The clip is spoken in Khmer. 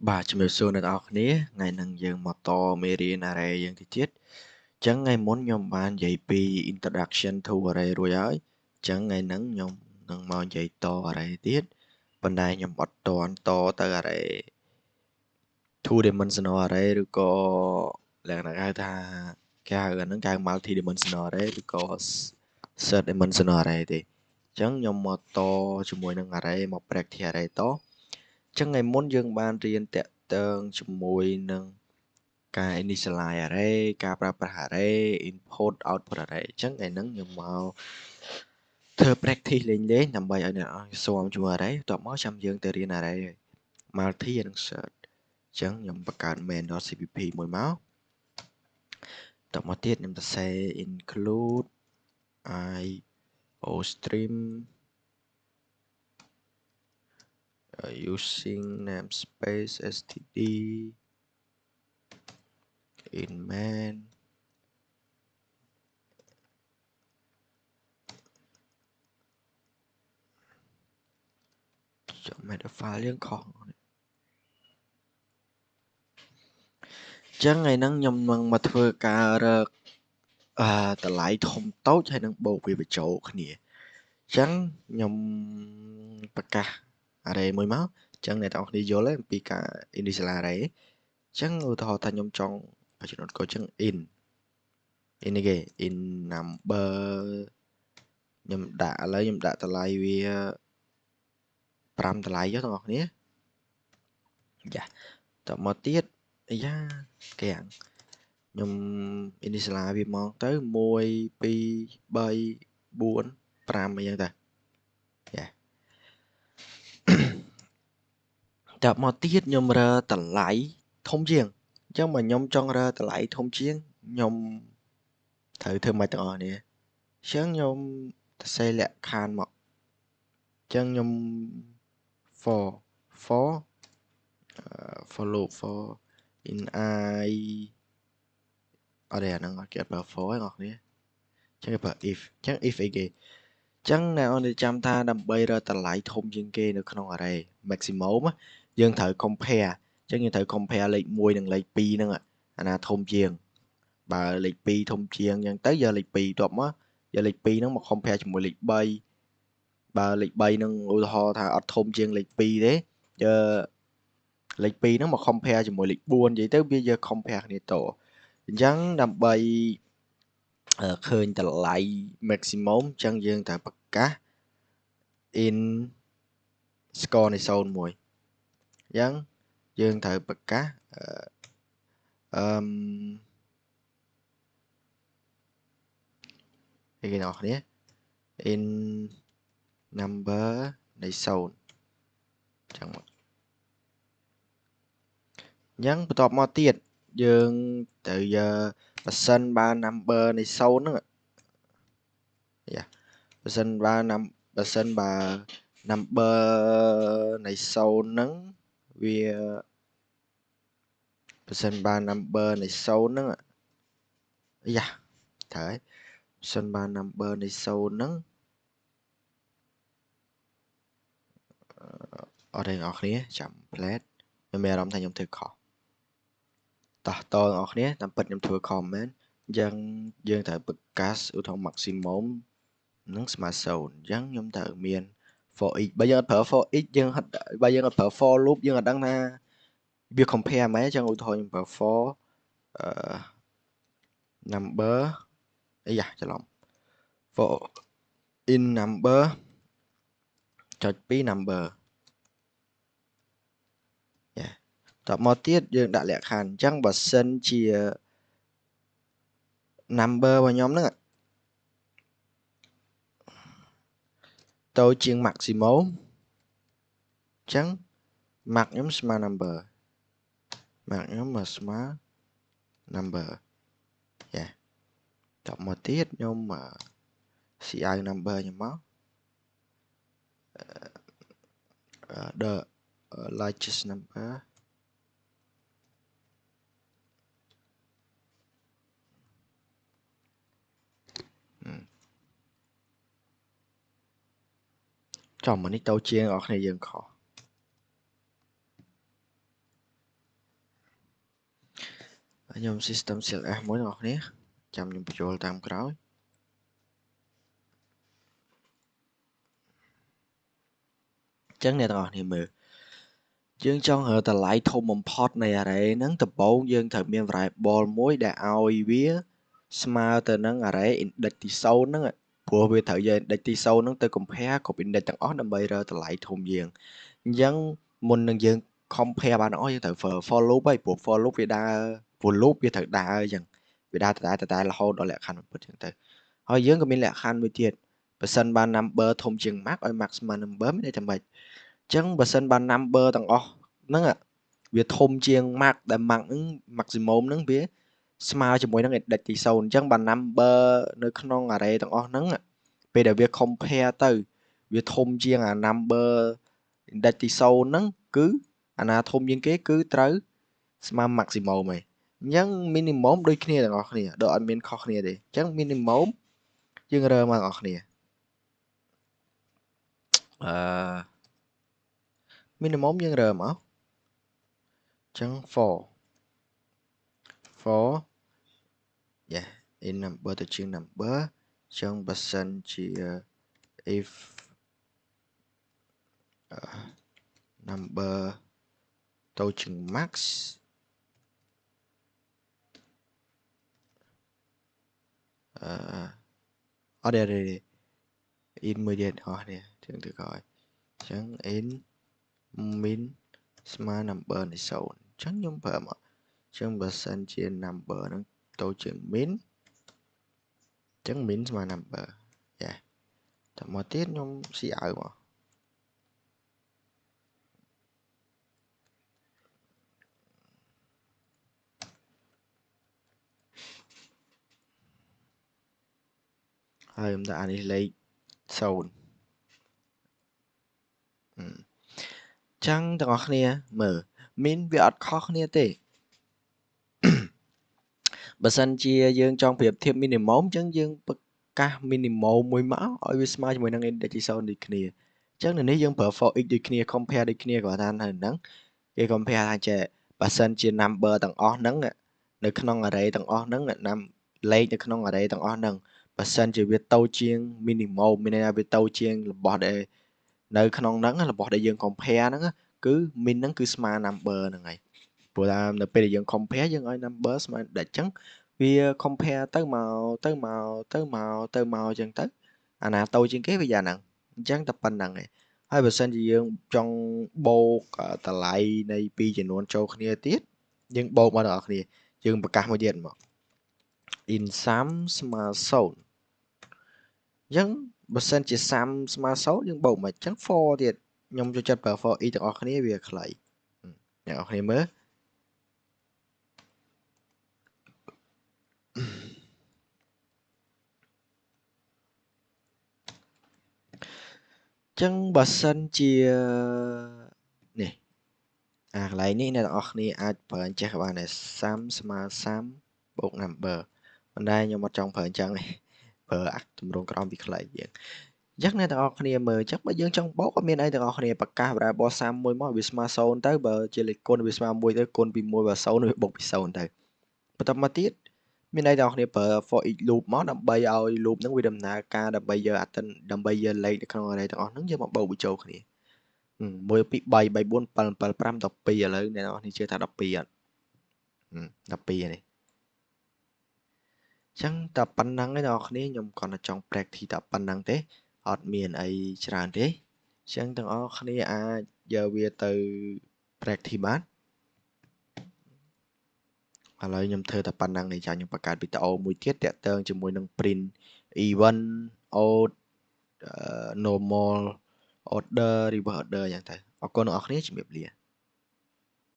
បាទជំរាបសួរអ្នកនរគ្នាថ្ងៃហ្នឹងយើងមកតមេរៀន array យើងទីទៀតអញ្ចឹងថ្ងៃមុនខ្ញុំបាននិយាយពី introduction to array រួចហើយអញ្ចឹងថ្ងៃហ្នឹងខ្ញុំនឹងមកនិយាយត array ទៀតប៉ុន្តែខ្ញុំអត់តន់តទៅ array two dimensional array ឬក៏លក្ខណៈហៅថាគេហៅអាហ្នឹងគេហៅ multi dimensional array ឬក៏ third dimensional array ទេអញ្ចឹងខ្ញុំមកតជាមួយនឹង array មក practice array តអញ្ចឹងថ្ងៃមុនយើងបានរៀនតាក់ទងជាមួយនឹងការ initialize array ការប្រើប្រាស់ array input output array អញ្ចឹងថ្ងៃហ្នឹងខ្ញុំមកធ្វើ practice លេងៗដើម្បីឲ្យអ្នកស៊ាំជាមួយ array បន្ទាប់មកចាំយើងទៅរៀន array multi និង third អញ្ចឹងខ្ញុំបង្កើត main.cpp មួយមកបន្ទាប់មកទៀតខ្ញុំទៅសេ include iostream using namespace std in main ចុះ meta file យើងខុសអញ្ចឹងថ្ងៃហ្នឹងខ្ញុំនឹងមកធ្វើការរើកតម្លៃធំតូចហើយនឹងបូកវាបញ្ចូលគ្នាអញ្ចឹងខ្ញុំប្រកាស array មួយមកអញ្ចឹងអ្នកទាំងអស់គ្នាយល់ទេអំពីការ initialize array អញ្ចឹងឧទាហរណ៍ថាខ្ញុំចង់ចំណុចកូដអញ្ចឹង in នេះគេ in number ខ្ញុំដាក់ឥឡូវខ្ញុំដាក់តម្លៃវា5តម្លៃចុះទាំងអស់គ្នាយ៉ាតមកទៀតអាយ៉ាគេអាំងខ្ញុំ initialize វាមកទៅ1 2 3 4 5អីចឹងតាយ៉ាតមកទៀតខ្ញុំរើតម្លៃធំជាងអញ្ចឹងបើខ្ញុំចង់រើតម្លៃធំជាងខ្ញុំត្រូវធ្វើម៉េចទាំងអស់គ្នាអញ្ចឹងខ្ញុំទៅសេលក្ខខណ្ឌមកអញ្ចឹងខ្ញុំ for for loop for in I អត់ទេអាហ្នឹងអត់គេប្រើ for ទេបងប្អូនអញ្ចឹងគេប្រើ if អញ្ចឹង if អីគេអញ្ចឹងអ្នកនរចាំថាដើម្បីរើតម្លៃធំជាងគេនៅក្នុង array maximum យើងត្រូវ compare អញ្ចឹងយើងត្រូវ compare លេខ1និងលេខ2ហ្នឹងអាណាធំជាងបើលេខ2ធំជាងអញ្ចឹងទៅយកលេខ2បន្ទាប់មកយកលេខ2ហ្នឹងមក compare ជាមួយលេខ3បើលេខ3ហ្នឹងឧទាហរណ៍ថាអត់ធំជាងលេខ2ទេយកលេខ2ហ្នឹងមក compare ជាមួយលេខ4និយាយទៅវាយក compare គ្នាតអញ្ចឹងដើម្បីឃើញតម្លៃ maximum អញ្ចឹងយើងត្រូវប្រកាស in score នៃ0 មួយអញ្ចឹងយើងត្រូវប្រកាសគេអ្នកនរគ្នា in number នៃ0អញ្ចឹងបន្ទាប់មកទៀតយើងត្រូវយកប៉ះសិនបើ number នៃ0ហ្នឹងយ៉ាប៉ះសិនបើ number នៃ0ហ្នឹងវាប៉ះសិនបើ number នៃ0ហ្នឹងយ៉ាត្រូវហើយប៉ះសិនបើ number នៃ0ហ្នឹងអត់ទេអ្នកនរគ្នាចាំ plate ខ្ញុំមានអារម្មណ៍ថាខ្ញុំធ្វើខុសតោះតអ្នកនរគ្នាតាមពិតខ្ញុំធ្វើខុសមែនអញ្ចឹងយើងត្រូវប្រកាសឧទាហរណ៍ maximum នឹងស្មើ0អញ្ចឹងខ្ញុំត្រូវមាន for each បើយើងអត់ប្រើ for each យើងអត់បើយើងអត់ប្រើ for loop យើងអត់ដឹងថាវា compare មែនអញ្ចឹងឧទាហរណ៍ខ្ញុំប្រើ for number អីយ៉ាច្រឡំ for in number ចុច2 number តមកទៀតយើងដាក់លក្ខខណ្ឌអញ្ចឹងបើសិនជា number របស់ខ្ញុំហ្នឹងតូចជាង maximum អញ្ចឹង max ខ្ញុំស្មើ number max ខ្ញុំមកស្មើ number យ៉ាតមកទៀតខ្ញុំ CI number ខ្ញុំមកthe largest number ចំមកនេះតូចជាងអ្នកនរគ្នាយើងខុស ខ្ញុំ system CLS មួយបងប្អូនចាំខ្ញុំបញ្ចូលតាមក្រោយចឹងអ្នកទាំងអស់គ្នាមើលយើងចង់រើតម្លៃធំបំផុតនៃ array ហ្នឹងដំបូងយើងត្រូវមាន variable មួយដែលឲ្យវាស្មើទៅនឹង array index ទី0ហ្នឹងព្រោះវាត្រូវយក index ទី0ហ្នឹងទៅ compare គ្រប់ index ទាំងអស់ដើម្បីរើតម្លៃធំយើងអញ្ចឹងមុននឹងយើង compare បានទាំងអស់យើងត្រូវ for loop ហើយព្រោះ for loop វាដើរព្រោះ loop វាត្រូវដើរអញ្ចឹងវាដើរតែរហូតដល់លក្ខខណ្ឌបំផុតអញ្ចឹងទៅហើយយើងក៏មានលក្ខខណ្ឌមួយទៀតបើសិនបាន number ធំជាង max ឲ្យ max ស្មើ number មានន័យថាម៉េចចឹងបើសិនបាន number ទាំងអស់ហ្នឹងវាធំជាង max ដែល max ហ្នឹង maximum ហ្នឹងវាស្មើជាមួយនឹង index ទី0អញ្ចឹងបាន number នៅក្នុង array ទាំងអស់ហ្នឹងពេលដែលវា compare ទៅវាធំជាងអា number index ទី0ហ្នឹងគឺអាណាធំជាងគេគឺត្រូវស្មើ maximum ហើយអញ្ចឹង minimum ដូចគ្នាទាំងអស់គ្នាដូចអត់មានខុសគ្នាទេអញ្ចឹង minimum យើងរើមកទាំងអស់គ្នាminimum យើងរើមកអញ្ចឹង for yeah in number ទៅជាង number អញ្ចឹងបើសិនជា if number ទៅជាង max អត់ទេ in មួយទៀតអស់នេះចឹងទៅក្រោយអញ្ចឹង in min ស្មើ number នៃ0អញ្ចឹងខ្ញុំប្រើមកអញ្ចឹងបើសិនជា number ហ្នឹងទៅជាង min អញ្ចឹង min ស្មើ number យ៉ាតមកទៀតខ្ញុំស៊ីឲ្យមកហើយខ្ញុំដាក់អានេះលេខ0ចឹងទាំងអស់គ្នាមើល min វាអត់ខុសគ្នាទេបើសិនជាយើងចង់ប្រៀបធៀប minimum អញ្ចឹងយើងប្រកាស minimum មួយមកឲ្យវាស្មើជាមួយនឹង index ទី0ដូចគ្នាអញ្ចឹងនៅនេះយើងប្រើ for each ដូចគ្នា compare ដូចគ្នាគាត់ថាហ្នឹងគេ compare ថាចេះបើសិនជា number ទាំងអស់ហ្នឹងនៅក្នុង array ទាំងអស់ហ្នឹងលេខនៅក្នុង array ទាំងអស់ហ្នឹងបើសិនជាវាទៅជាង minimum មានន័យថាវាទៅជាងរបស់ដែលនៅក្នុងហ្នឹងរបស់ដែលយើង compare ហ្នឹងគឺ min ហ្នឹងគឺស្មើ number ហ្នឹងហើយព្រោះថានៅពេលដែលយើង compare យើងឲ្យ number ស្មើដូចអញ្ចឹងវា compare ទៅមកអញ្ចឹងទៅអាណាតូចជាងគេវាយ៉ាងហ្នឹងអញ្ចឹងតែប៉ុណ្្នឹងឯងហើយបើសិនជាយើងចង់បូកតម្លៃនៃពីរចំនួនចូលគ្នាទៀតយើងបូកមកទាំងអស់គ្នាយើងប្រកាសមួយទៀតមក in sum ស្មើ0អញ្ចឹងបើសិនជា sum ស្មើ0យើងបូកមកអញ្ចឹង for ទៀតខ្ញុំចូលចិត្តប្រើ for each ទាំងអស់គ្នាវាខ្លីអ្នកនរគ្នាមើលចឹងបើសិនជានេះកន្លែងនេះអ្នកទាំងអស់គ្នាអាចប្រើអញ្ចេះបានដែរ sum ស្មើ sum បូក number ប៉ុន្តែខ្ញុំអត់ចង់ប្រើអញ្ចឹងទេប្រើទម្រង់ក្រោមវាខ្លីជាងអញ្ចឹងអ្នកទាំងអស់គ្នាមើលអញ្ចឹងបើយើងចង់បូកក៏មានអីទាំងអស់គ្នាប្រកាស variable sum មួយមកវាស្មើ0ទៅបើជាលេខគុណវាស្មើ1ទៅគុណពី1បើ0វាបូកពី0ទៅបន្តមកទៀតមានន័យថាអ្នកគ្នាប្រើ for each loop មកដើម្បីឲ្យ loop ហ្នឹងវាដំណើរការដើម្បីយកដើម្បីយកលេខនៅក្នុង array ទាំងអស់ហ្នឹងយកមកបូកបញ្ចូលគ្នា1 2 3 3 4 5 7 5 12ឥឡូវអ្នកនរគ្នាជឿថា12អត់12នេះចឹងតែប៉ុណ្្នឹងឯងអ្នកនរគ្នាខ្ញុំគ្រាន់តែចង់ practice តែប៉ុណ្្នឹងទេអត់មានអីច្រើនទេចឹងទាំងអស់គ្នាអាចយកវាទៅ practice បានឥឡូវខ្ញុំធ្វើតែប៉ុណ្្នឹងនេះចាខ្ញុំបង្កើតវីដេអូមួយទៀតតាក់ទងជាមួយនឹង print event odd normal order reverse order អញ្ចឹងទៅអរគុណអ្នកនរគ្នាជំរាបលា